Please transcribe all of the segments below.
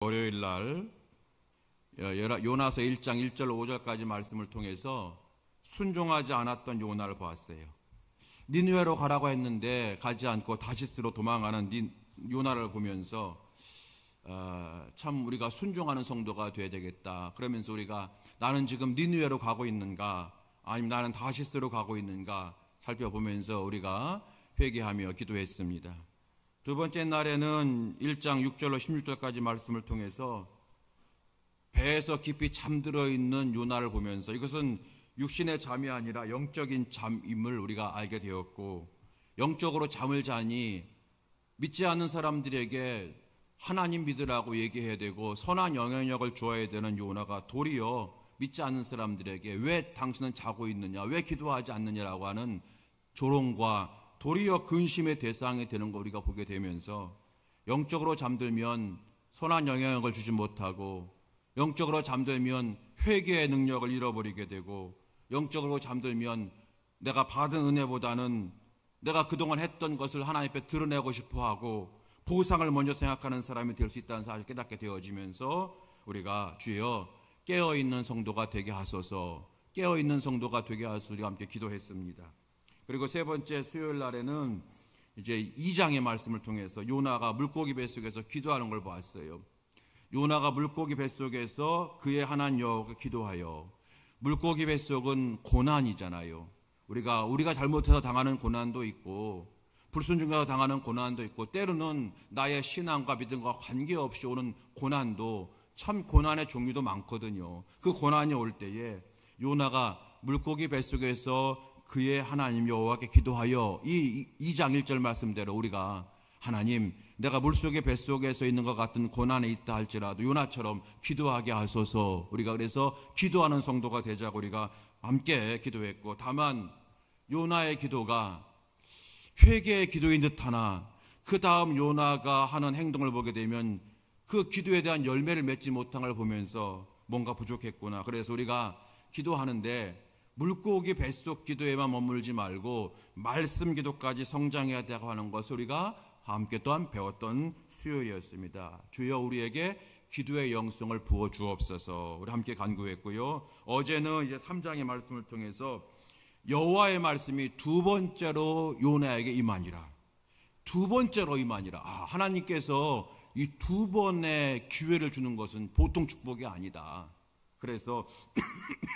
월요일 날 요나서 1장 1절 5절까지 말씀을 통해서 순종하지 않았던 요나를 보았어요. 니느웨로 가라고 했는데 가지 않고 다시스로 도망가는 요나를 보면서 참 우리가 순종하는 성도가 돼야 되겠다. 그러면서 우리가 나는 지금 니느웨로 가고 있는가 아니면 나는 다시스로 가고 있는가 살펴보면서 우리가 회개하며 기도했습니다. 두 번째 날에는 1장 6절로 16절까지 말씀을 통해서 배에서 깊이 잠들어 있는 요나를 보면서 이것은 육신의 잠이 아니라 영적인 잠임을 우리가 알게 되었고, 영적으로 잠을 자니 믿지 않는 사람들에게 하나님 믿으라고 얘기해야 되고 선한 영향력을 주어야 되는 요나가 도리어 믿지 않는 사람들에게 왜 당신은 자고 있느냐, 왜 기도하지 않느냐라고 하는 조롱과 도리어 근심의 대상이 되는 거 우리가 보게 되면서, 영적으로 잠들면 선한 영향력을 주지 못하고, 영적으로 잠들면 회개의 능력을 잃어버리게 되고, 영적으로 잠들면 내가 받은 은혜보다는 내가 그동안 했던 것을 하나님 앞에 드러내고 싶어하고 보상을 먼저 생각하는 사람이 될 수 있다는 사실을 깨닫게 되어지면서 우리가 주여 깨어있는 성도가 되게 하소서, 깨어있는 성도가 되게 하소서 우리가 함께 기도했습니다. 그리고 세 번째 수요일 날에는 이제 2장의 말씀을 통해서 요나가 물고기 뱃속에서 기도하는 걸 보았어요. 요나가 물고기 뱃속에서 그의 하나님 여호와께 기도하여, 물고기 뱃속은 고난이잖아요. 우리가 잘못해서 당하는 고난도 있고 불순종해서 당하는 고난도 있고, 때로는 나의 신앙과 믿음과 관계없이 오는 고난도, 참 고난의 종류도 많거든요. 그 고난이 올 때에 요나가 물고기 뱃속에서 그의 하나님 여호와께 기도하여, 이 2장 1절 말씀대로 우리가 하나님, 내가 물속의 뱃속에서 있는 것 같은 고난에 있다 할지라도 요나처럼 기도하게 하소서, 우리가 그래서 기도하는 성도가 되자고 우리가 함께 기도했고, 다만 요나의 기도가 회개의 기도인 듯하나 그 다음 요나가 하는 행동을 보게 되면 그 기도에 대한 열매를 맺지 못한 걸 보면서 뭔가 부족했구나. 그래서 우리가 기도하는데 물고기 뱃속 기도에만 머물지 말고 말씀 기도까지 성장해야 되고 하는 것을 우리가 함께 또한 배웠던 수요일이었습니다. 주여 우리에게 기도의 영성을 부어 주옵소서. 우리 함께 간구했고요. 어제는 이제 3장의 말씀을 통해서 여호와의 말씀이 두 번째로 요나에게 임하니라. 두 번째로 임하니라. 하나님께서 이 두 번의 기회를 주는 것은 보통 축복이 아니다. 그래서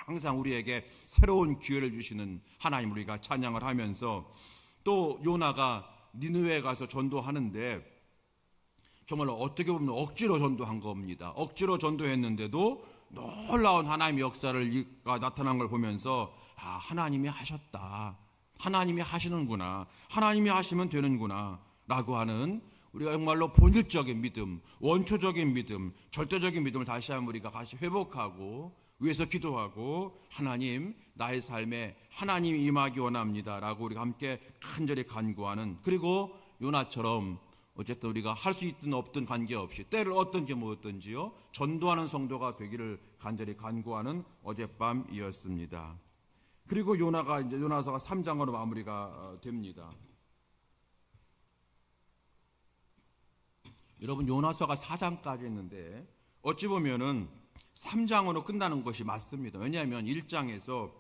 항상 우리에게 새로운 기회를 주시는 하나님 우리가 찬양을 하면서, 또 요나가 니느웨에 가서 전도하는데 정말로 어떻게 보면 억지로 전도한 겁니다. 억지로 전도했는데도 놀라운 하나님의 역사를 나타난 걸 보면서 하나님이 하셨다, 하나님이 하시는구나, 하나님이 하시면 되는구나 라고 하는, 우리가 정말로 본질적인 믿음, 원초적인 믿음, 절대적인 믿음을 다시 한번 우리가 다시 회복하고 위해서 기도하고, 하나님 나의 삶에 하나님이 임하기 원합니다 라고 우리가 함께 간절히 간구하는, 그리고 요나처럼 어쨌든 우리가 할 수 있든 없든 관계없이 때를 얻든지 뭐 얻든지요 전도하는 성도가 되기를 간절히 간구하는 어젯밤이었습니다. 그리고 요나가 이제 요나서가 3장으로 마무리가 됩니다. 여러분, 요나서가 4장까지 있는데 어찌 보면은 3장으로 끝나는 것이 맞습니다. 왜냐하면 1장에서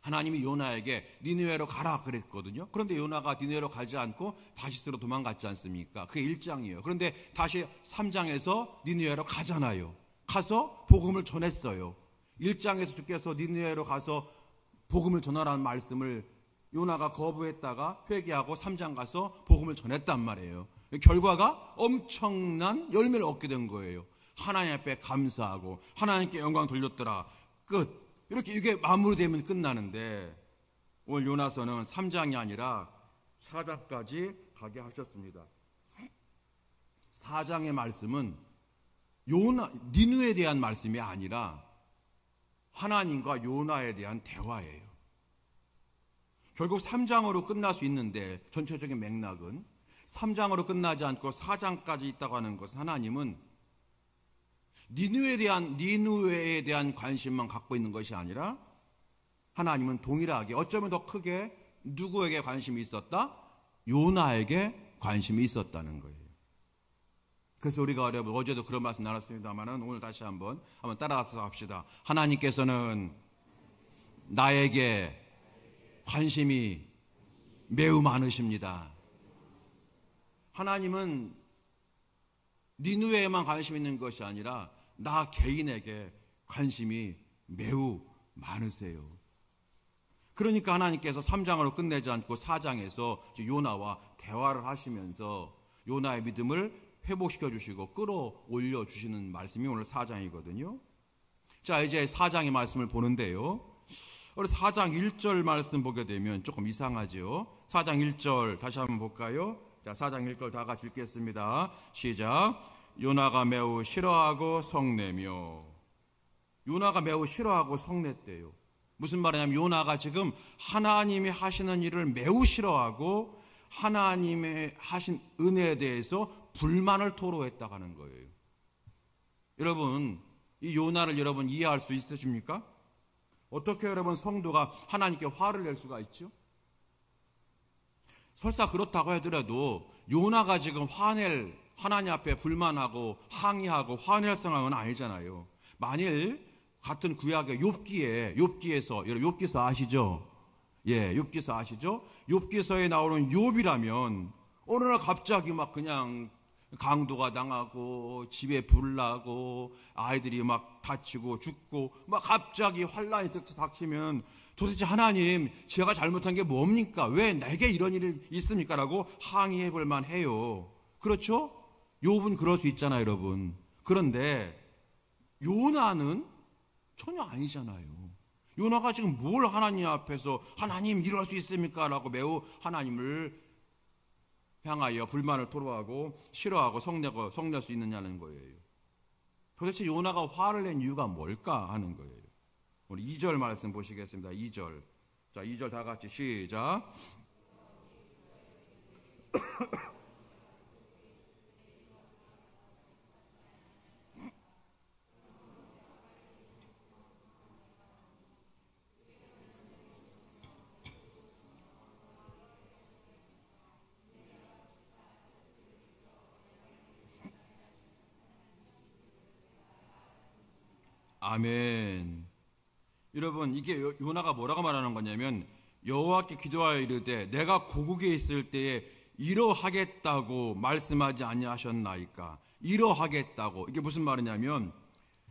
하나님이 요나에게 니느웨로 가라 그랬거든요. 그런데 요나가 니느웨로 가지 않고 다시스로 도망갔지 않습니까? 그게 1장이에요. 그런데 다시 3장에서 니느웨로 가잖아요. 가서 복음을 전했어요. 1장에서 주께서 니느웨로 가서 복음을 전하라는 말씀을 요나가 거부했다가 회개하고 3장 가서 복음을 전했단 말이에요. 결과가 엄청난 열매를 얻게 된 거예요. 하나님 앞에 감사하고 하나님께 영광 돌렸더라. 끝. 이렇게 이게 마무리되면 끝나는데, 오늘 요나서는 3장이 아니라 4장까지 가게 하셨습니다. 4장의 말씀은 니느웨에 대한 말씀이 아니라 하나님과 요나에 대한 대화예요. 결국 3장으로 끝날 수 있는데, 전체적인 맥락은 3장으로 끝나지 않고 4장까지 있다고 하는 것은, 하나님은 니느웨에 대한 관심만 갖고 있는 것이 아니라 하나님은 동일하게, 어쩌면 더 크게 누구에게 관심이 있었다? 요나에게 관심이 있었다는 거예요. 그래서 우리가 여러분 어제도 그런 말씀 나눴습니다만은 오늘 다시 한번 따라가서 합시다. 하나님께서는 나에게 관심이 매우 많으십니다. 하나님은 니느웨에만 관심 있는 것이 아니라 나 개인에게 관심이 매우 많으세요. 그러니까 하나님께서 3장으로 끝내지 않고 4장에서 요나와 대화를 하시면서 요나의 믿음을 회복시켜 주시고 끌어올려 주시는 말씀이 오늘 4장이거든요. 자, 이제 4장의 말씀을 보는데요. 우리 4장 1절 말씀 보게 되면 조금 이상하죠. 4장 1절 다시 한번 볼까요? 자, 4장 1절 다 같이 읽겠습니다. 시작. 요나가 매우 싫어하고 성내며. 요나가 매우 싫어하고 성냈대요. 무슨 말이냐면 요나가 지금 하나님이 하시는 일을 매우 싫어하고 하나님의 하신 은혜에 대해서 불만을 토로했다고 하는 거예요. 여러분, 이 요나를 여러분 이해할 수 있으십니까? 어떻게 여러분 성도가 하나님께 화를 낼 수가 있죠? 설사 그렇다고 하더라도 요나가 지금 하나님 앞에 불만하고 항의하고 화낼 상황은 아니잖아요. 만일 같은 구약의 욥기에서 여러분 욥기서 아시죠? 예, 욥기서 아시죠? 욥기서에 나오는 욥이라면 어느 날 갑자기 막 그냥 강도가 당하고 집에 불 나고 아이들이 막 다치고 죽고 막 갑자기 환란이 닥치면 도대체 하나님 제가 잘못한 게 뭡니까? 왜 내게 이런 일이 있습니까? 라고 항의해 볼 만해요. 그렇죠? 욥은 그럴 수 있잖아요, 여러분. 그런데 요나는 전혀 아니잖아요. 요나가 지금 뭘 하나님 앞에서 하나님 이럴 수 있습니까? 라고 매우 하나님을 향하여 불만을 토로하고 싫어하고 성낼 수 있느냐는 거예요. 도대체 요나가 화를 낸 이유가 뭘까 하는 거예요. 우리 2절 말씀 보시겠습니다. 2절. 자, 2절 다 같이 시작. 아멘. 여러분, 이게 요나가 뭐라고 말하는 거냐면 여호와께 기도하여 이르되 내가 고국에 있을 때에 이러하겠다고 말씀하지 아니하셨나이까. 이러하겠다고. 이게 무슨 말이냐면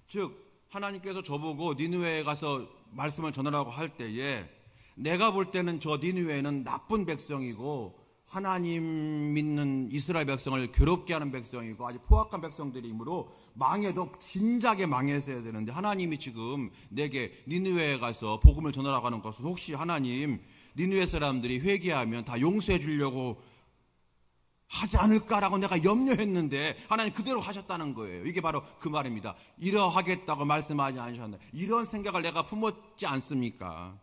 즉 하나님께서 저보고 니느웨에 가서 말씀을 전하라고 할 때에 내가 볼 때는 저 니느웨는 나쁜 백성이고 하나님 믿는 이스라엘 백성을 괴롭게 하는 백성이고 아주 포악한 백성들이므로 망해도 진작에 망했어야 되는데 하나님이 지금 내게 니느웨에 가서 복음을 전하라고 하는 것은 혹시 하나님 니느웨 사람들이 회개하면 다 용서해 주려고 하지 않을까라고 내가 염려했는데 하나님 그대로 하셨다는 거예요. 이게 바로 그 말입니다. 이러하겠다고 말씀하지 않으셨나. 이런 생각을 내가 품었지 않습니까?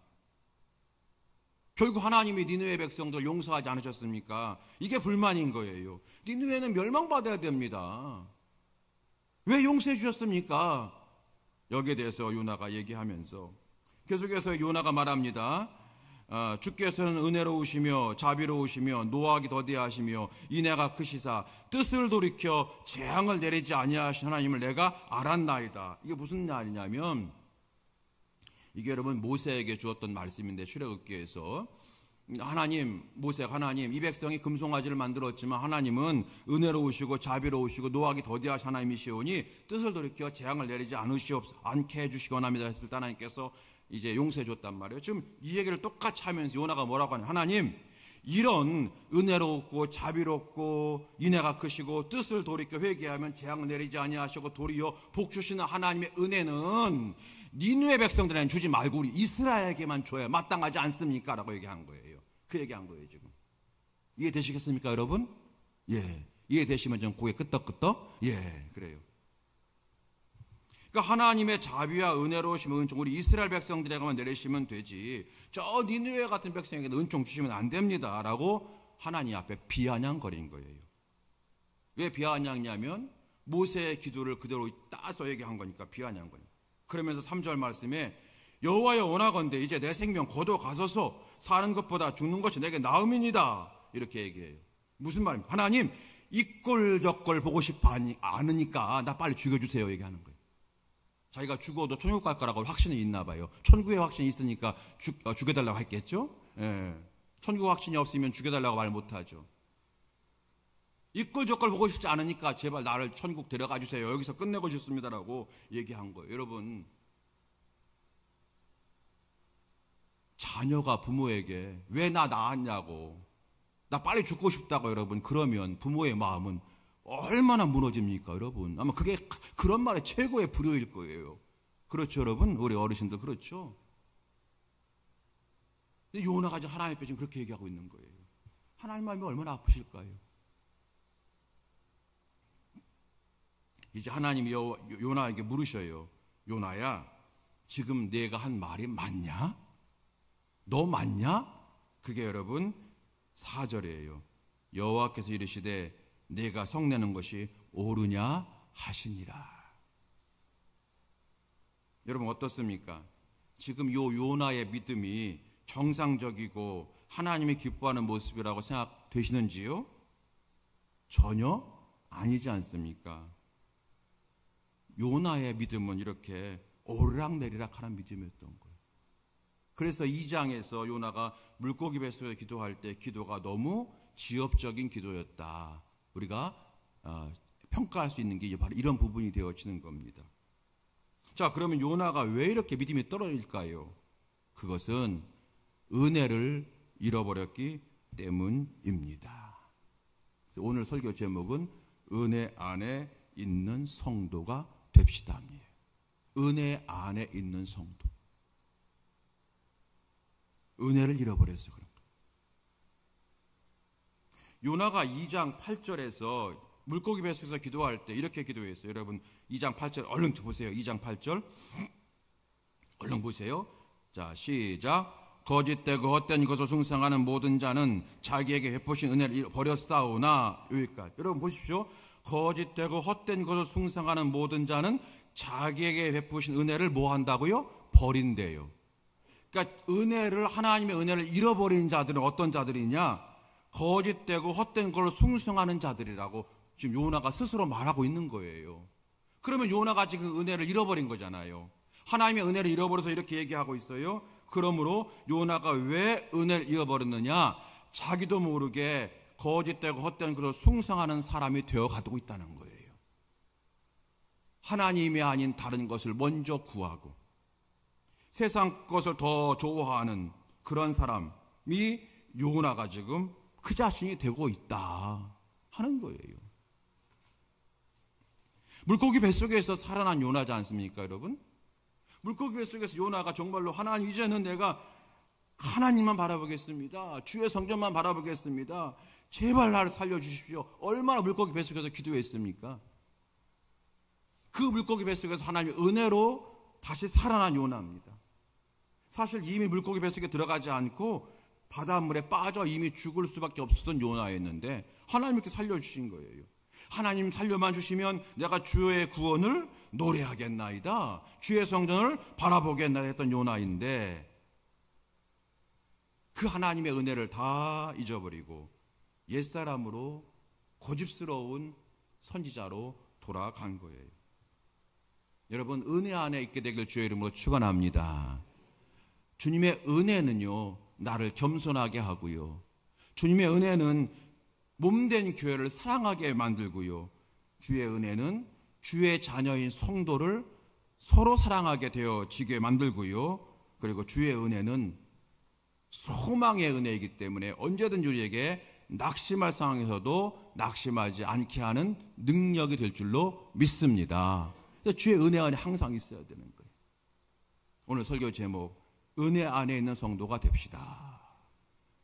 결국 하나님이 니느웨 백성들 용서하지 않으셨습니까? 이게 불만인 거예요. 니느웨는 멸망받아야 됩니다. 왜 용서해 주셨습니까? 여기에 대해서 요나가 얘기하면서 계속해서 요나가 말합니다. 주께서는 은혜로우시며 자비로우시며 노하기 더디하시며 인애가 크시사 뜻을 돌이켜 재앙을 내리지 아니하신 하나님을 내가 알았나이다. 이게 무슨 말이냐면 이게 여러분 모세에게 주었던 말씀인데 출애굽기에서 모세가 하나님 이 백성이 금송아지를 만들었지만 하나님은 은혜로우시고 자비로우시고 노하기 더디하신 하나님이시오니 뜻을 돌이켜 재앙을 내리지 않게 해주시거나 합니다 했을 때 하나님께서 이제 용서해 줬단 말이에요. 지금 이 얘기를 똑같이 하면서 요나가 뭐라고 하냐. 하나님 이런 은혜롭고 자비롭고 인애가 크시고 뜻을 돌이켜 회개하면 재앙을 내리지 아니하시고 도리어 복 주시는 하나님의 은혜는 니느웨 백성들에게는 주지 말고 우리 이스라엘에게만 줘야 마땅하지 않습니까? 라고 얘기한 거예요. 그 얘기한 거예요 지금. 이해되시겠습니까 여러분? 예, 이해되시면 좀 고개 끄덕끄덕. 예, 그래요. 그러니까 하나님의 자비와 은혜로우시면 은총 우리 이스라엘 백성들에게만 내리시면 되지 저 니느웨 같은 백성에게는 은총 주시면 안 됩니다 라고 하나님 앞에 비아냥거린 거예요. 왜 비아냥이냐면 모세의 기도를 그대로 따서 얘기한 거니까 비아냥거린. 그러면서 3절 말씀에 여호와여 원하건대 이제 내 생명 거둬 가소서 사는 것보다 죽는 것이 내게 나음이니이다 이렇게 얘기해요. 무슨 말입니까? 하나님 이 꼴 저 꼴 보고 싶어 않으니까 나 빨리 죽여주세요 얘기하는 거예요. 자기가 죽어도 천국 갈 거라고 확신이 있나 봐요. 천국에 확신이 있으니까 죽여달라고 했겠죠. 예. 천국 확신이 없으면 죽여달라고 말 못하죠. 이 꼴 저 꼴 보고 싶지 않으니까 제발 나를 천국 데려가 주세요. 여기서 끝내고 싶습니다라고 얘기한 거예요. 여러분, 자녀가 부모에게 왜 나 낳았냐고, 나 빨리 죽고 싶다고 여러분 그러면 부모의 마음은 얼마나 무너집니까 여러분. 아마 그게 그런 말의 최고의 불효일 거예요. 그렇죠 여러분? 우리 어르신들 그렇죠? 근데 요나가 지금 하나님 앞에 지금 그렇게 얘기하고 있는 거예요. 하나님 마음이 얼마나 아프실까요? 이제 하나님이 요나에게 물으셔요. 요나야, 지금 내가 한 말이 맞냐? 너 맞냐? 그게 여러분 4절이에요. 여호와께서 이르시되 내가 성내는 것이 옳으냐 하시니라. 여러분 어떻습니까? 지금 요 요나의 믿음이 정상적이고 하나님이 기뻐하는 모습이라고 생각되시는지요? 전혀 아니지 않습니까? 요나의 믿음은 이렇게 오르락내리락 하는 믿음이었던 거예요. 그래서 2장에서 요나가 물고기 뱃속에서 기도할 때 기도가 너무 지엽적인 기도였다. 우리가 평가할 수 있는 게 바로 이런 부분이 되어지는 겁니다. 자, 그러면 요나가 왜 이렇게 믿음이 떨어질까요? 그것은 은혜를 잃어버렸기 때문입니다. 오늘 설교 제목은 은혜 안에 있는 성도가 됩시다입니다. 은혜 안에 있는 성도. 은혜를 잃어버려서 그런 거예요. 요나가 2장 8절에서 물고기 뱃속에서 기도할 때 이렇게 기도했어요. 여러분 2장 8절 얼른 보세요. 2장 8절 얼른 보세요. 자, 시작. 거짓되고 헛된 것을 숭상하는 모든 자는 자기에게 베푸신 은혜를 버렸사오나. 여기까지. 여러분 보십시오. 거짓되고 헛된 것을 숭상하는 모든 자는 자기에게 베푸신 은혜를 뭐 한다고요? 버린대요. 그러니까 하나님의 은혜를 잃어버린 자들은 어떤 자들이냐? 거짓되고 헛된 걸 숭상하는 자들이라고 지금 요나가 스스로 말하고 있는 거예요. 그러면 요나가 지금 은혜를 잃어버린 거잖아요. 하나님의 은혜를 잃어버려서 이렇게 얘기하고 있어요. 그러므로 요나가 왜 은혜를 잃어버렸느냐? 자기도 모르게 거짓되고 헛된 것을 숭상하는 사람이 되어가고 있다는 거예요. 하나님이 아닌 다른 것을 먼저 구하고 세상 것을 더 좋아하는 그런 사람이 요나가 지금 그 자신이 되고 있다 하는 거예요. 물고기 뱃속에서 살아난 요나지 않습니까 여러분? 물고기 뱃속에서 요나가 정말로 하나님 이제는 내가 하나님만 바라보겠습니다. 주의 성전만 바라보겠습니다. 제발 나를 살려주십시오. 얼마나 물고기 뱃속에서 기도했습니까? 그 물고기 뱃속에서 하나님의 은혜로 다시 살아난 요나입니다. 사실 이미 물고기 뱃속에 들어가지 않고 바닷물에 빠져 이미 죽을 수밖에 없었던 요나였는데 하나님께 살려주신 거예요. 하나님 살려만 주시면 내가 주의 구원을 노래하겠나이다. 주의 성전을 바라보겠나이다 했던 요나인데 그 하나님의 은혜를 다 잊어버리고 옛사람으로 고집스러운 선지자로 돌아간 거예요. 여러분 은혜 안에 있게 되길 주의 이름으로 축원합니다. 주님의 은혜는요 나를 겸손하게 하고요. 주님의 은혜는 몸된 교회를 사랑하게 만들고요. 주의 은혜는 주의 자녀인 성도를 서로 사랑하게 되어지게 만들고요. 그리고 주의 은혜는 소망의 은혜이기 때문에 언제든지 우리에게 낙심할 상황에서도 낙심하지 않게 하는 능력이 될 줄로 믿습니다. 주의 은혜 안에 항상 있어야 되는 거예요. 오늘 설교 제목 은혜 안에 있는 성도가 됩시다.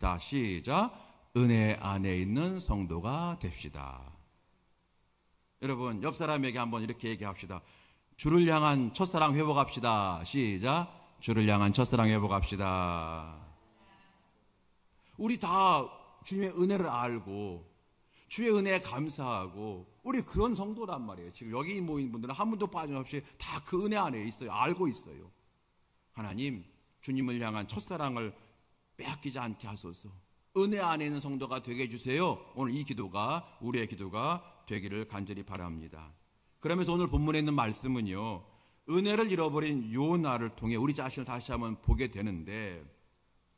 자, 시작. 은혜 안에 있는 성도가 됩시다. 여러분 옆 사람에게 한번 이렇게 얘기합시다. 주를 향한 첫사랑 회복합시다. 시작. 주를 향한 첫사랑 회복합시다. 우리 다 주님의 은혜를 알고 주의 은혜에 감사하고 우리 그런 성도란 말이에요. 지금 여기 모인 분들은 한 분도 빠짐없이 다 그 은혜 안에 있어요. 알고 있어요. 하나님 주님을 향한 첫사랑을 빼앗기지 않게 하소서. 은혜 안에 있는 성도가 되게 해주세요. 오늘 이 기도가 우리의 기도가 되기를 간절히 바랍니다. 그러면서 오늘 본문에 있는 말씀은요, 은혜를 잃어버린 요나를 통해 우리 자신을 다시 한번 보게 되는데,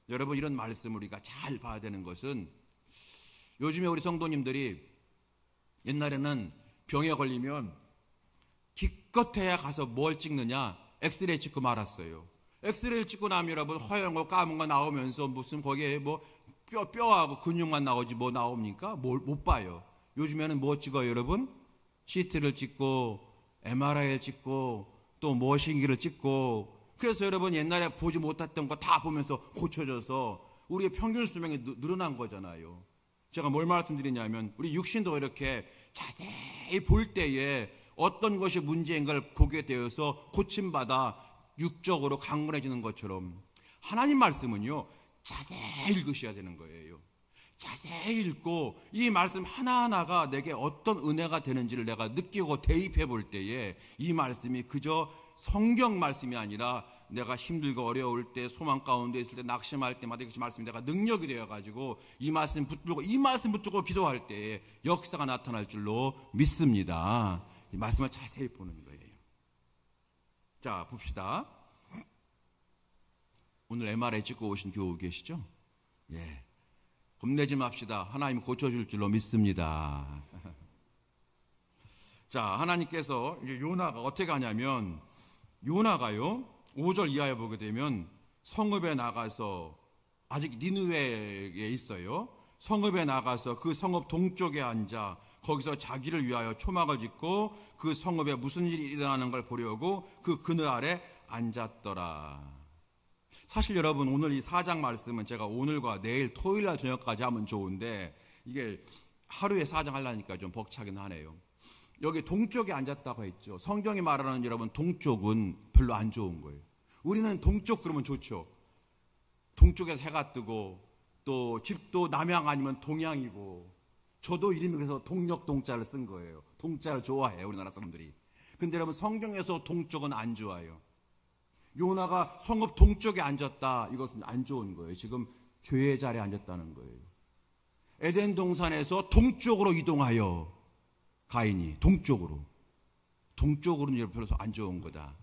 여러분 이런 말씀을 우리가 잘 봐야 되는 것은, 요즘에 우리 성도님들이 옛날에는 병에 걸리면 기껏해야 가서 뭘 찍느냐, 엑스레이 찍고 말았어요. 엑스레이 찍고 나면 여러분 허연 거 까만 거 나오면서 무슨 거기에 뭐 뼈하고 근육만 나오지 뭐 나옵니까? 못 봐요. 요즘에는 뭐 찍어요 여러분? CT를 찍고 MRI를 찍고 또 모신기를 찍고, 그래서 여러분 옛날에 보지 못했던 거 다 보면서 고쳐져서 우리의 평균 수명이 늘어난 거잖아요. 제가 뭘 말씀드리냐면, 우리 육신도 이렇게 자세히 볼 때에 어떤 것이 문제인 걸 보게 되어서 고침받아 육적으로 강건해지는 것처럼, 하나님 말씀은요 자세히 읽으셔야 되는 거예요. 자세히 읽고 이 말씀 하나하나가 내게 어떤 은혜가 되는지를 내가 느끼고 대입해 볼 때에 이 말씀이 그저 성경 말씀이 아니라 내가 힘들고 어려울 때, 소망 가운데 있을 때, 낙심할 때마다 이것이 말씀이 내가 능력이 되어가지고 이 말씀 붙들고 기도할 때에 역사가 나타날 줄로 믿습니다. 이 말씀을 자세히 보는 거예요. 자, 봅시다. 오늘 MRI 찍고 오신 교우 계시죠? 예. 겁내지 맙시다. 하나님 고쳐줄 줄로 믿습니다. 자, 하나님께서 이제 요나가 어떻게 하냐면, 요나가요 5절 이하에 보게 되면 성읍에 나가서, 아직 니느웨에 있어요. 성읍에 나가서 그 성읍 동쪽에 앉아 거기서 자기를 위하여 초막을 짓고 그 성읍에 무슨 일이 일어나는 걸 보려고 그 그늘 아래 앉았더라. 사실 여러분 오늘 이 4장 말씀은 제가 오늘과 내일 토요일 날 저녁까지 하면 좋은데, 이게 하루에 4장 하려니까 좀 벅차긴 하네요. 여기 동쪽에 앉았다고 했죠. 성경이 말하는 여러분 동쪽은 별로 안 좋은 거예요. 우리는 동쪽 그러면 좋죠. 동쪽에서 해가 뜨고 또 집도 남향 아니면 동향이고, 저도 이름이 그래서 동력 동자를 쓴 거예요. 동자를 좋아해요 우리나라 사람들이. 근데 여러분 성경에서 동쪽은 안 좋아요. 요나가 성읍 동쪽에 앉았다, 이것은 안 좋은 거예요. 지금 죄의 자리에 앉았다는 거예요. 에덴 동산에서 동쪽으로 이동하여 가인이 동쪽으로는 별로 안 좋은 거다.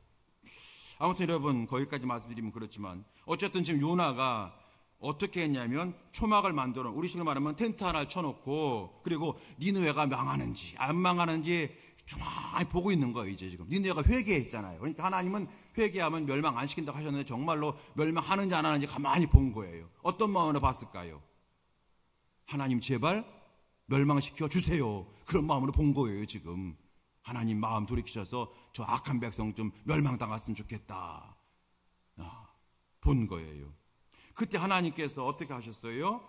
아무튼 여러분 거기까지 말씀드리면 그렇지만, 어쨌든 지금 요나가 어떻게 했냐면 초막을 만들어, 우리식으로 말하면 텐트 하나를 쳐놓고, 그리고 니느웨가 망하는지 안 망하는지 조만히 보고 있는 거예요. 이제 지금 니느웨가 회개했잖아요. 그러니까 하나님은 회개하면 멸망 안 시킨다고 하셨는데 정말로 멸망하는지 안 하는지 가만히 본 거예요. 어떤 마음으로 봤을까요? 하나님 제발 멸망시켜 주세요, 그런 마음으로 본 거예요. 지금 하나님 마음 돌이키셔서 저 악한 백성 좀 멸망당했으면 좋겠다 본 거예요. 그때 하나님께서 어떻게 하셨어요?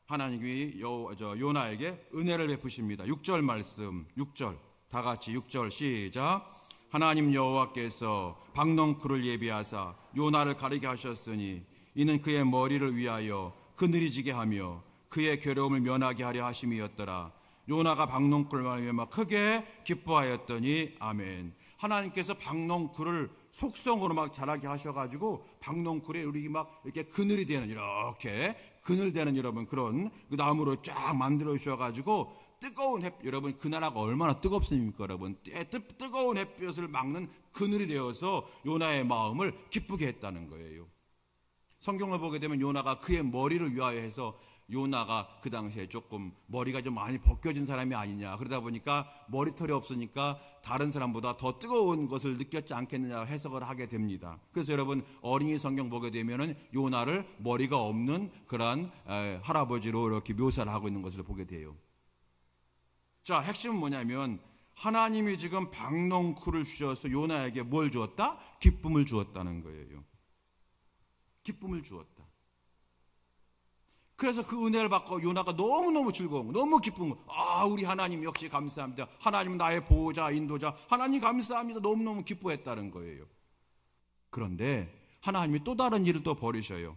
하나님이 요나에게 은혜를 베푸십니다. 6절 말씀, 6절 다 같이 6절 시작. 하나님 여호와께서 박넝쿨을 예비하사 요나를 가리게 하셨으니 이는 그의 머리를 위하여 그늘이 지게 하며 그의 괴로움을 면하게 하려 하심이었더라. 요나가 박넝쿨을 말미암아 크게 기뻐하였더니 아멘. 하나님께서 박넝쿨을 속성으로 막 자라게 하셔가지고 박넝쿨에 우리 막 이렇게 그늘이 되는, 이렇게 그늘되는 여러분 그런 그 나무로 쫙 만들어 주셔가지고 뜨거운 햇빛, 여러분 그 나라가 얼마나 뜨겁습니까 여러분. 뜨거운 햇볕을 막는 그늘이 되어서 요나의 마음을 기쁘게 했다는 거예요. 성경을 보게 되면 요나가 그의 머리를 위하여 해서, 요나가 그 당시에 조금 머리가 좀 많이 벗겨진 사람이 아니냐, 그러다 보니까 머리털이 없으니까 다른 사람보다 더 뜨거운 것을 느꼈지 않겠느냐 해석을 하게 됩니다. 그래서 여러분 어린이 성경 보게 되면은 요나를 머리가 없는 그러한 할아버지로 이렇게 묘사를 하고 있는 것을 보게 돼요. 자, 핵심은 뭐냐면 하나님이 지금 박넝쿨을 주셔서 요나에게 뭘 주었다? 기쁨을 주었다는 거예요. 기쁨을 주었다. 그래서 그 은혜를 받고 요나가 너무너무 즐거운 거, 너무 기쁜 거. 아, 우리 하나님 역시 감사합니다. 하나님 나의 보호자, 인도자, 하나님 감사합니다. 너무너무 기뻐했다는 거예요. 그런데 하나님이 또 다른 일을 또 벌이셔요.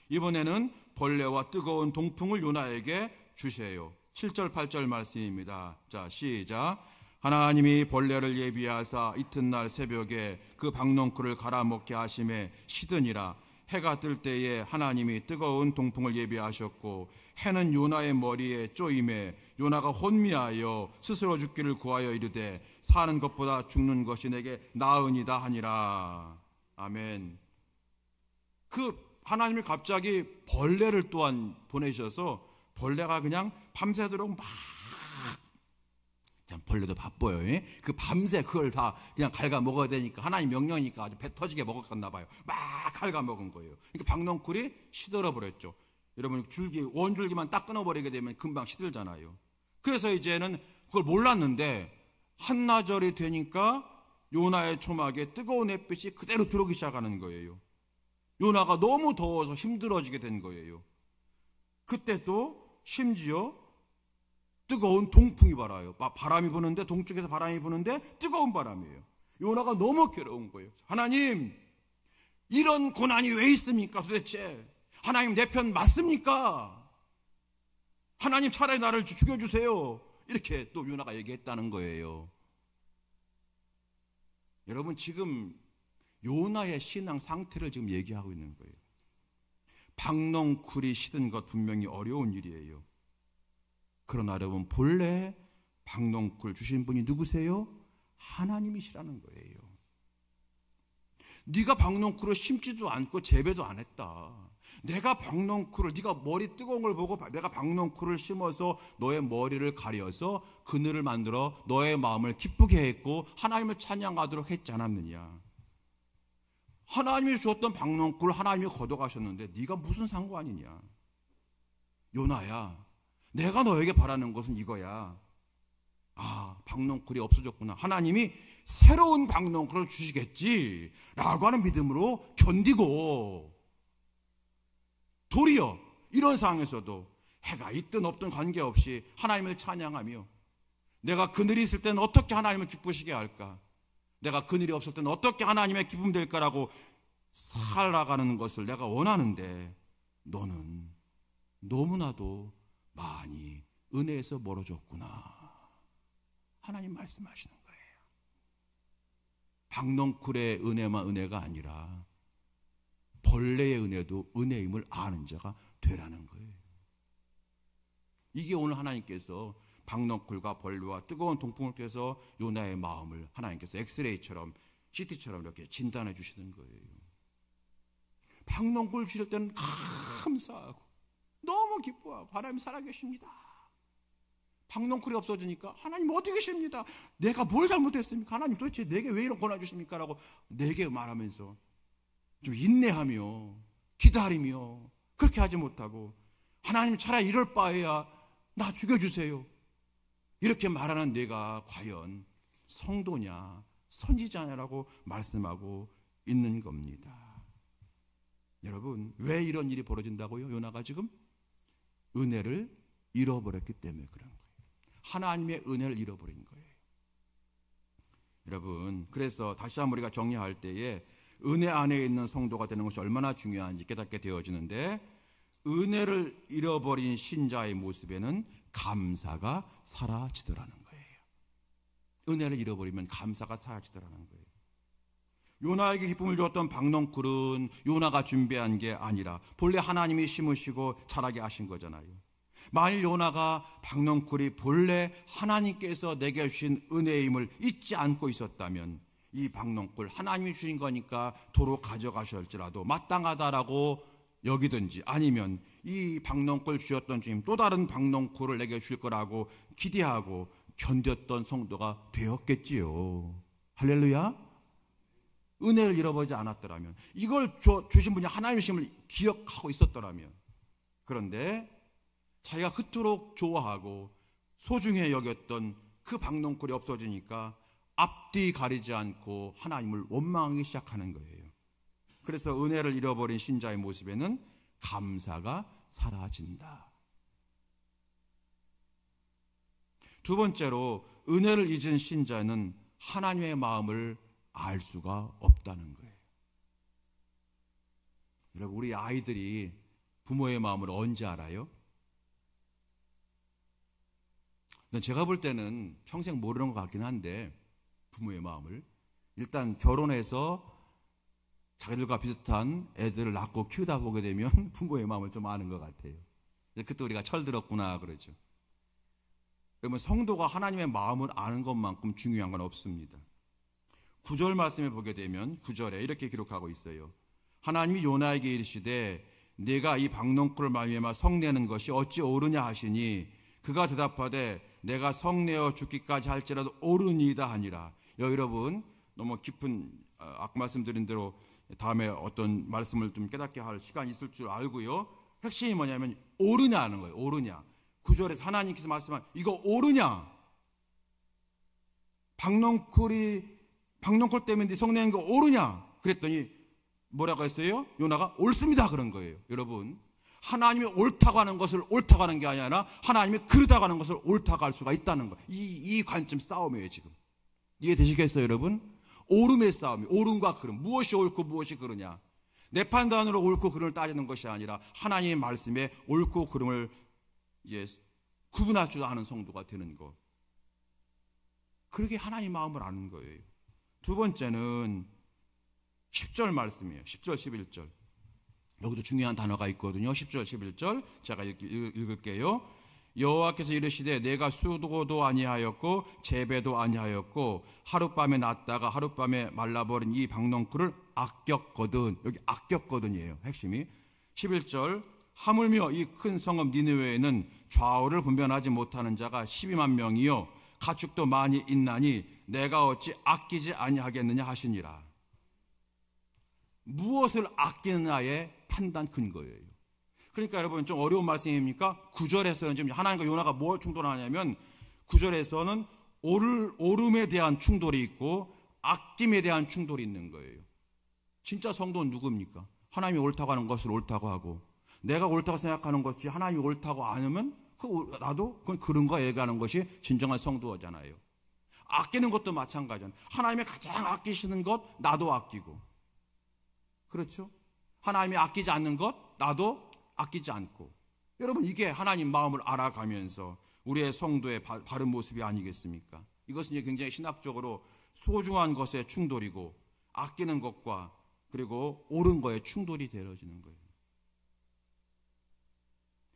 이번에는 벌레와 뜨거운 동풍을 요나에게 주세요. 7절 8절 말씀입니다. 자, 시작. 하나님이 벌레를 예비하사 이튿날 새벽에 그 박넝쿨을 갈아먹게 하심에 시드니라. 해가 뜰 때에 하나님이 뜨거운 동풍을 예비하셨고 해는 요나의 머리에 쪼임에 요나가 혼미하여 스스로 죽기를 구하여 이르되 사는 것보다 죽는 것이 내게 나으니다 하니라. 아멘. 하나님이 갑자기 벌레를 또한 보내셔서 벌레가 그냥 밤새도록 막, 벌레도 바빠요. 그 밤새 그걸 다 그냥 갉아 먹어야 되니까, 하나님 명령이니까 아주 배 터지게 먹었나 봐요. 막 갉아 먹은 거예요. 그러니까 박넝쿨이 시들어 버렸죠. 여러분, 원줄기만 딱 끊어버리게 되면 금방 시들잖아요. 그래서 이제는 그걸 몰랐는데 한나절이 되니까 요나의 초막에 뜨거운 햇빛이 그대로 들어오기 시작하는 거예요. 요나가 너무 더워서 힘들어지게 된 거예요. 그때 또 심지어 뜨거운 동풍이 불어요. 바람이 부는데, 동쪽에서 바람이 부는데 뜨거운 바람이에요. 요나가 너무 괴로운 거예요. 하나님, 이런 고난이 왜 있습니까 도대체? 하나님, 내 편 맞습니까? 하나님, 차라리 나를 죽여주세요. 이렇게 또 요나가 얘기했다는 거예요. 여러분, 지금 요나의 신앙 상태를 지금 얘기하고 있는 거예요. 박넝쿨이 시든 것 분명히 어려운 일이에요. 그러나 여러분, 본래 박넝쿨 주신 분이 누구세요? 하나님이시라는 거예요. 네가 박넝쿨을 심지도 않고 재배도 안 했다. 내가 박넝쿨을, 네가 머리 뜨거운 걸 보고 내가 박넝쿨을 심어서 너의 머리를 가려서 그늘을 만들어 너의 마음을 기쁘게 했고 하나님을 찬양하도록 했지 않았느냐. 하나님이 주었던 박넝쿨 하나님이 걷어가셨는데 네가 무슨 상관이냐. 요나야, 내가 너에게 바라는 것은 이거야. 아, 박넝쿨이 없어졌구나. 하나님이 새로운 박넝쿨을 주시겠지 라고 하는 믿음으로 견디고, 도리어 이런 상황에서도 해가 있든 없든 관계없이 하나님을 찬양하며, 내가 그늘이 있을 때는 어떻게 하나님을 기쁘시게 할까, 내가 그늘이 없을 때는 어떻게 하나님의 기쁨 될까라고 살아가는 것을 내가 원하는데 너는 너무나도 많이 은혜에서 멀어졌구나. 하나님 말씀하시는 거예요. 박넝쿨의 은혜만 은혜가 아니라 벌레의 은혜도 은혜임을 아는 자가 되라는 거예요. 이게 오늘 하나님께서 박넝쿨과 벌레와 뜨거운 동풍을 통해서 요나의 마음을 하나님께서 엑스레이처럼, CT처럼 이렇게 진단해 주시는 거예요. 박넝쿨 주실 때는 감사하고 너무 기뻐하고 하나님 살아계십니다. 박넝쿨이 없어지니까 하나님 어디 계십니다. 내가 뭘 잘못했습니까? 하나님 도대체 내게 왜 이런 고난 주십니까? 라고 내게 말하면서 좀 인내하며 기다리며, 그렇게 하지 못하고 하나님 차라리 이럴 바에야 나 죽여주세요 이렇게 말하는 내가 과연 성도냐 선지자냐라고 말씀하고 있는 겁니다. 여러분, 왜 이런 일이 벌어진다고요? 요나가 지금 은혜를 잃어버렸기 때문에 그런 거예요. 하나님의 은혜를 잃어버린 거예요. 여러분, 그래서 다시 한번 우리가 정리할 때에 은혜 안에 있는 성도가 되는 것이 얼마나 중요한지 깨닫게 되어지는데, 은혜를 잃어버린 신자의 모습에는 감사가 사라지더라는 거예요. 은혜를 잃어버리면 감사가 사라지더라는 거예요. 요나에게 기쁨을 주었던 박넝쿨은 요나가 준비한 게 아니라 본래 하나님이 심으시고 자라게 하신 거잖아요. 만일 요나가 박넝쿨이 본래 하나님께서 내게 주신 은혜임을 잊지 않고 있었다면 이 박넝쿨 하나님이 주신 거니까 도로 가져가실지라도 마땅하다라고 여기든지, 아니면 이 박넝쿨 주셨던 주님 또 다른 박넝쿨을 내게 주실 거라고 기대하고 견뎠던 성도가 되었겠지요. 할렐루야. 은혜를 잃어버리지 않았더라면, 이걸 주신 분이 하나님이심을 기억하고 있었더라면. 그런데 자기가 그토록 좋아하고 소중히 여겼던 그 박넝쿨이 없어지니까 앞뒤 가리지 않고 하나님을 원망하기 시작하는 거예요. 그래서 은혜를 잃어버린 신자의 모습에는 감사가 사라진다. 두 번째로, 은혜를 잊은 신자는 하나님의 마음을 알 수가 없다는 거예요. 여러분, 우리 아이들이 부모의 마음을 언제 알아요? 제가 볼 때는 평생 모르는 것 같긴 한데, 부모의 마음을 일단 결혼해서 자기들과 비슷한 애들을 낳고 키우다 보게 되면 부모의 마음을 좀 아는 것 같아요. 그때 우리가 철들었구나 그러죠. 여러분, 성도가 하나님의 마음을 아는 것만큼 중요한 건 없습니다. 9절 말씀에 보게 되면 9절에 이렇게 기록하고 있어요. 하나님이 요나에게 이르시되 네가 이 박농쿨을 말미암아 성내는 것이 어찌 옳으냐 하시니 그가 대답하되 내가 성내어 죽기까지 할지라도 옳으니이다 하니라. 여러분, 너무 깊은 아까 말씀드린 대로 다음에 어떤 말씀을 좀 깨닫게 할 시간이 있을 줄 알고요. 핵심이 뭐냐면 옳으냐 하는 거예요. 옳으냐. 9절에서 하나님께서 말씀한 이거 옳으냐? 박농쿨 때문에 네 성내는 거 옳으냐? 그랬더니 뭐라고 했어요? 요나가 옳습니다 그런 거예요. 여러분, 하나님이 옳다고 하는 것을 옳다고 하는 게 아니라 하나님이 그르다고 하는 것을 옳다고 할 수가 있다는 거. 이 관점 싸움이에요 지금. 이해되시겠어요 여러분? 옳음의 싸움이, 옳음과 그름, 무엇이 옳고 무엇이 그르냐. 내 판단으로 옳고 그름을 따지는 것이 아니라 하나님의 말씀에 옳고 그름을 구분할 줄 아는 성도가 되는 것. 그렇게 하나님 마음을 아는 거예요. 두 번째는 10절 말씀이에요. 10절 11절. 여기도 중요한 단어가 있거든요. 10절 11절 제가 읽을게요. 여호와께서 이르시되 내가 수도도 아니하였고 재배도 아니하였고 하룻밤에 났다가 하룻밤에 말라버린 이 박농쿨을 아꼈거든. 여기 아꼈거든이에요 핵심이. 11절 하물며 이 큰 성읍 니느웨에는 좌우를 분별하지 못하는 자가 12만 명이요 가축도 많이 있나니 내가 어찌 아끼지 아니하겠느냐 하시니라. 무엇을 아끼느냐의 판단 근거예요. 그러니까 여러분 좀 어려운 말씀입니까? 9절에서는 지금 하나님과 요나가 뭘 충돌하냐면 9절에서는 옳음에 대한 충돌이 있고 아낌에 대한 충돌이 있는 거예요. 진짜 성도는 누굽니까? 하나님이 옳다고 하는 것을 옳다고 하고 내가 옳다고 생각하는 것이 하나님이 옳다고 아니면 나도 그건 그런 거 얘기하는 것이 진정한 성도잖아요. 아끼는 것도 마찬가지잖아요. 하나님이 가장 아끼시는 것 나도 아끼고, 그렇죠? 하나님이 아끼지 않는 것 나도 아끼지 않고. 여러분, 이게 하나님 마음을 알아가면서 우리의 성도의 바른 모습이 아니겠습니까? 이것은 굉장히 신학적으로 소중한 것의 충돌이고 아끼는 것과 그리고 옳은 거의 충돌이 되어지는 거예요.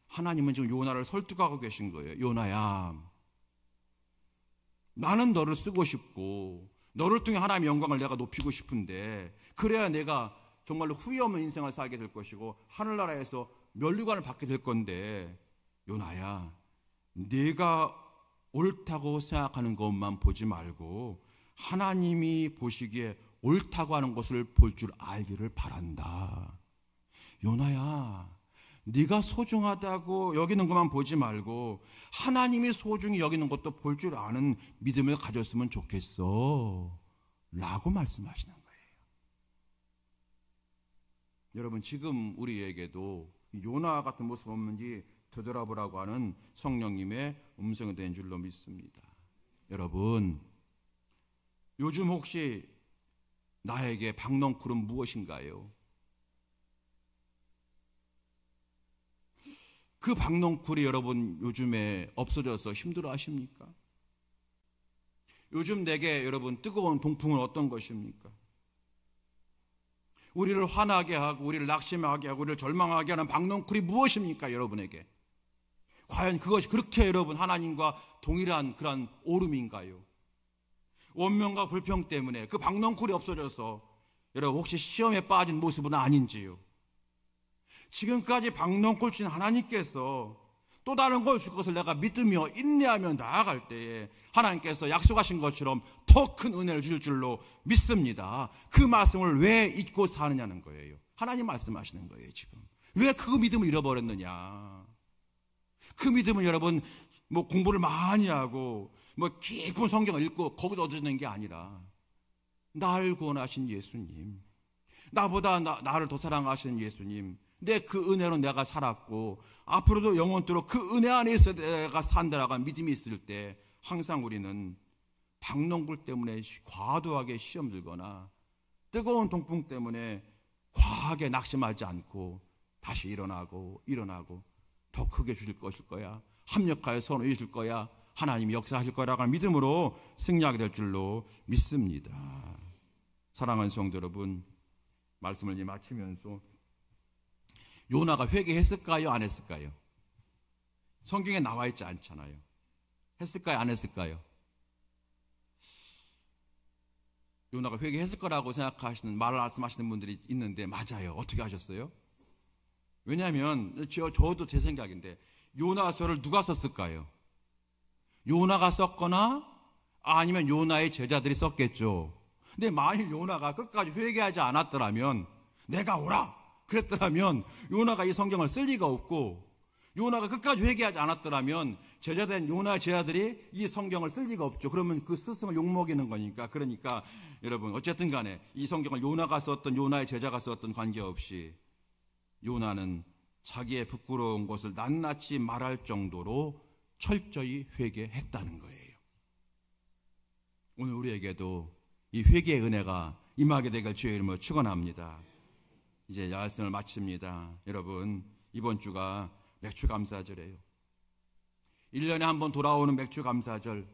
하나님은 지금 요나를 설득하고 계신 거예요. 요나야, 나는 너를 쓰고 싶고 너를 통해 하나님의 영광을 내가 높이고 싶은데 그래야 내가 정말로 후회 없는 인생을 살게 될 것이고 하늘나라에서 면류관을 받게 될 건데, 요나야, 네가 옳다고 생각하는 것만 보지 말고 하나님이 보시기에 옳다고 하는 것을 볼 줄 알기를 바란다. 요나야, 네가 소중하다고 여기는 것만 보지 말고 하나님이 소중히 여기는 것도 볼 줄 아는 믿음을 가졌으면 좋겠어 라고 말씀하시는 거예요. 여러분, 지금 우리에게도 요나 같은 모습 없는지 되돌아보라고 하는 성령님의 음성이 된 줄로 믿습니다. 여러분, 요즘 혹시 나에게 박농쿨은 무엇인가요? 그 박농쿨이 여러분 요즘에 없어져서 힘들어 하십니까? 요즘 내게 여러분 뜨거운 동풍은 어떤 것입니까? 우리를 화나게 하고 우리를 낙심하게 하고 우리를 절망하게 하는 박농쿨이 무엇입니까? 여러분에게 과연 그것이 그렇게 여러분 하나님과 동일한 그런 옳음인가요? 원명과 불평 때문에 그 박농쿨이 없어져서 여러분 혹시 시험에 빠진 모습은 아닌지요? 지금까지 박농쿨 주신 하나님께서 또 다른 걸 줄 것을 내가 믿으며 인내하며 나아갈 때에 하나님께서 약속하신 것처럼 더 큰 은혜를 주실 줄로 믿습니다. 그 말씀을 왜 잊고 사느냐는 거예요. 하나님 말씀하시는 거예요. 지금 왜 그 믿음을 잃어버렸느냐? 그 믿음은 여러분 뭐 공부를 많이 하고 뭐 깊은 성경을 읽고 거기서 얻어지는 게 아니라 나를 구원하신 예수님, 나보다 나를 더 사랑하시는 예수님, 내 그 은혜로 내가 살았고 앞으로도 영원토록 그 은혜 안에 있어 내가 산다라고 믿음이 있을 때 항상 우리는 박농쿨 때문에 과도하게 시험 들거나 뜨거운 동풍 때문에 과하게 낙심하지 않고 다시 일어나고 더 크게 주실 것일 거야, 합력하여 선을 이루실 거야, 하나님이 역사하실 거라고 하는 믿음으로 승리하게 될 줄로 믿습니다. 사랑하는 성도 여러분, 말씀을 이제 마치면서 요나가 회개했을까요? 안 했을까요? 성경에 나와 있지 않잖아요. 했을까요? 안 했을까요? 요나가 회개했을 거라고 생각하시는, 말씀하시는 분들이 있는데 맞아요. 어떻게 하셨어요? 왜냐하면 저도 제 생각인데 요나서를 누가 썼을까요? 요나가 썼거나 아니면 요나의 제자들이 썼겠죠. 근데 만일 요나가 끝까지 회개하지 않았더라면, 내가 오라 그랬더라면 요나가 이 성경을 쓸 리가 없고, 요나가 끝까지 회개하지 않았더라면 제자된 요나의 제자들이 이 성경을 쓸 리가 없죠. 그러면 그 스승을 욕먹이는 거니까. 그러니까 여러분 어쨌든 간에 이 성경을 요나가 썼던 요나의 제자가 썼던 관계없이 요나는 자기의 부끄러운 것을 낱낱이 말할 정도로 철저히 회개했다는 거예요. 오늘 우리에게도 이 회개의 은혜가 임하게 되길 주의 이름으로 축원합니다. 이제 말씀을 마칩니다. 여러분, 이번 주가 맥주감사절이에요. 1년에 한 번 돌아오는 맥주감사절,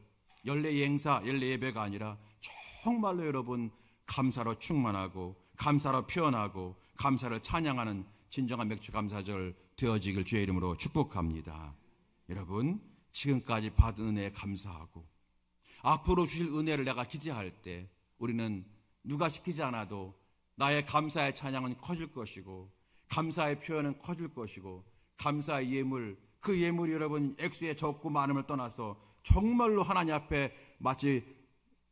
연례 행사, 연례 예배가 아니라 정말로 여러분 감사로 충만하고 감사로 표현하고 감사를 찬양하는 진정한 맥주감사절 되어지길 주의 이름으로 축복합니다. 여러분, 지금까지 받은 은혜에 감사하고 앞으로 주실 은혜를 내가 기대할 때 우리는 누가 시키지 않아도 나의 감사의 찬양은 커질 것이고 감사의 표현은 커질 것이고 감사의 예물, 그 예물이 여러분 액수의 적고 많음을 떠나서 정말로 하나님 앞에 마치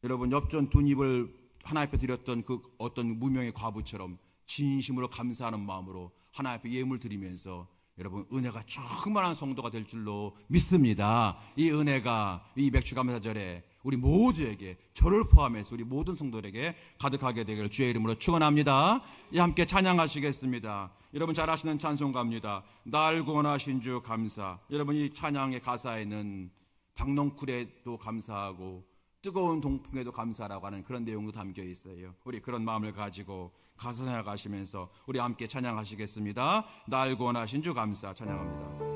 여러분 엽전 두 입을 하나님 앞에 드렸던 그 어떤 무명의 과부처럼 진심으로 감사하는 마음으로 하나님 앞에 예물 드리면서 여러분 은혜가 충만한 성도가 될 줄로 믿습니다. 이 은혜가 이 맥주감사절에 우리 모두에게, 저를 포함해서 우리 모든 성도들에게 가득하게 되기를 주의 이름으로 축원합니다. 함께 찬양하시겠습니다. 여러분 잘 아시는 찬송가입니다. 날 구원하신 주 감사. 여러분 이 찬양의 가사에는 박농쿨에도 감사하고 뜨거운 동풍에도 감사라고 하는 그런 내용도 담겨 있어요. 우리 그런 마음을 가지고 가사 생각하시면서 우리 함께 찬양하시겠습니다. 날 구원하신 주 감사 찬양합니다.